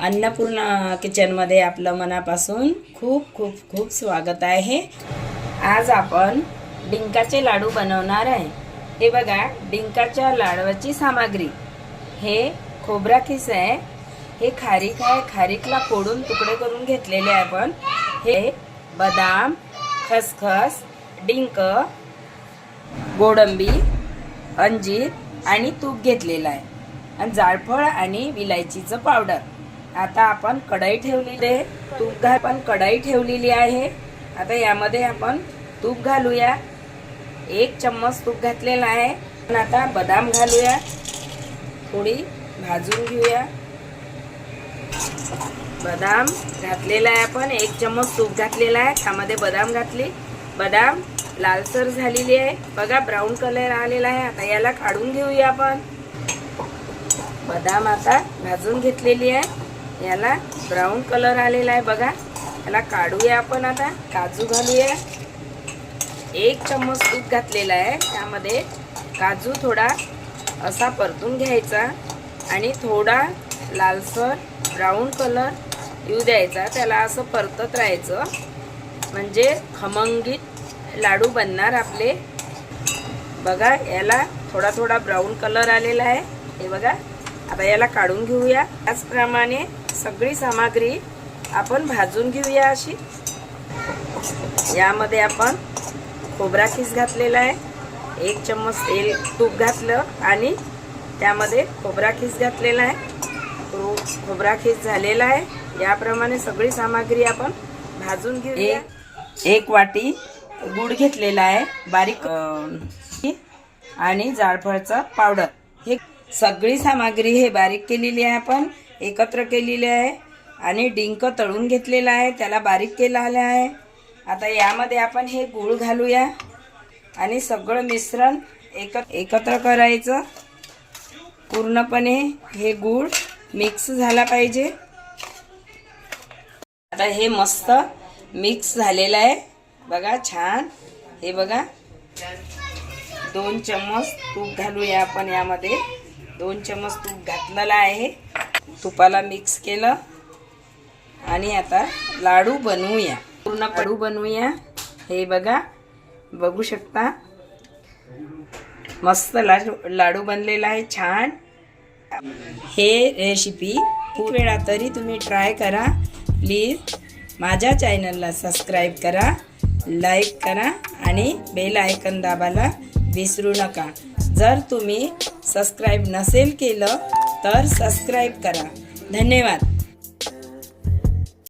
अन्नपूर्णा किचनमध्ये आपलं मनापासून खूप खूप खूप स्वागत आहे। आज आपण डिंकाचे लाडू बनवणार आहे। हे बघा, डिंकाच्या लाडवाची सामग्री, हे खोबरा खीस आहे, हे खारीक आहे, खारीकला फोडून तुकडे करून घेतलेले आहे आपण, हे बदाम, खसखस, डिंक, गोडंबी, अंजीर आणि तूप घेतलेलं आहे आणि जायफळ आणि विलायचीचं पावडर। आता आपण कढई ठेवलेली आहे, तूप पण कढई ठेवलेली आहे। आता यामध्ये आपण तूप घालूया, 1 चम्मच तूप घातलेला आहे। आता बदाम घालूया, थोडी भाजून घेऊया। बदाम घातलेला आहे आपण, 1 चम्मच तूप घातलेला आहे, त्यामध्ये बदाम घातली। बदाम लालसर झालेली आहे, बघा ब्राऊन कलर आलेला आहे। आता याला काढून घेऊया आपण। बदाम आता भाजून घेतलेली आहे, याला ब्राऊन कलर आलेला आहे, बघा याला काढूया आपण। आता काजू घालूया, 1 चम्मच तूप घातलेला आहे, त्यामध्ये काजू थोडा असा परतून घ्यायचा आणि थोडा लालसर ब्राऊन कलर येऊ द्यायचा, त्याला असं परतत राहायचं, म्हणजे खमंगीत लाडू बनणार आपले। बघा याला थोडा थोडा ब्राऊन कलर आलेला आहे, हे बघा। आता याला काढून घेऊया। त्याचप्रमाणे सगळी सामग्री आपण भाजून घेऊया अशी। यामध्ये आपण खोबरा खीस घातलेला आहे, 1 चम्मच तेल तूप घातलं आणि त्यामध्ये खोबरा खीस घातलेला आहे, खोबरा खीस झालेला आहे। याप्रमाणे सगळी सामग्री आपण भाजून घेऊया। 1 वाटी गूळ घेतलेला आहे बारीक, आणि जायफळचा पावडर, हे सगळी सामग्री हे बारीक केलेली आहे, आपण एकत्र केलेली आहे। आणि डिंक तळून घेतलेला आहे, त्याला बारीक केलेला आहे। आता यामध्ये आपण हे गूळ घालूया आणि सगळं मिश्रण एकत्र करायचं पूर्णपणे। हे गूळ मिक्स झाला पाहिजे। आता हे मस्त मिक्स झालेलं आहे, बघा छान। हे बघा 2 चम्मच तूप घालूया आपण यामध्ये, 2 चम्मच तूप घातलेलं आहे, तुपाला मिक्स केलं आणि आता लाडू बनवूया, पूर्ण लाडू बनवूया। हे बघा, बघू शकता मस्त लाडू बनलेला आहे, छान। हे रेसिपी खूप वेळा तरी तुम्ही ट्राय करा। प्लीज माझ्या चॅनलला सबस्क्राईब करा, लाईक करा आणि बेल आयकॉन दाबायला विसरू नका। जर तुम्ही सबस्क्राईब नसेल केलं तर सबस्क्राईब करा। धन्यवाद।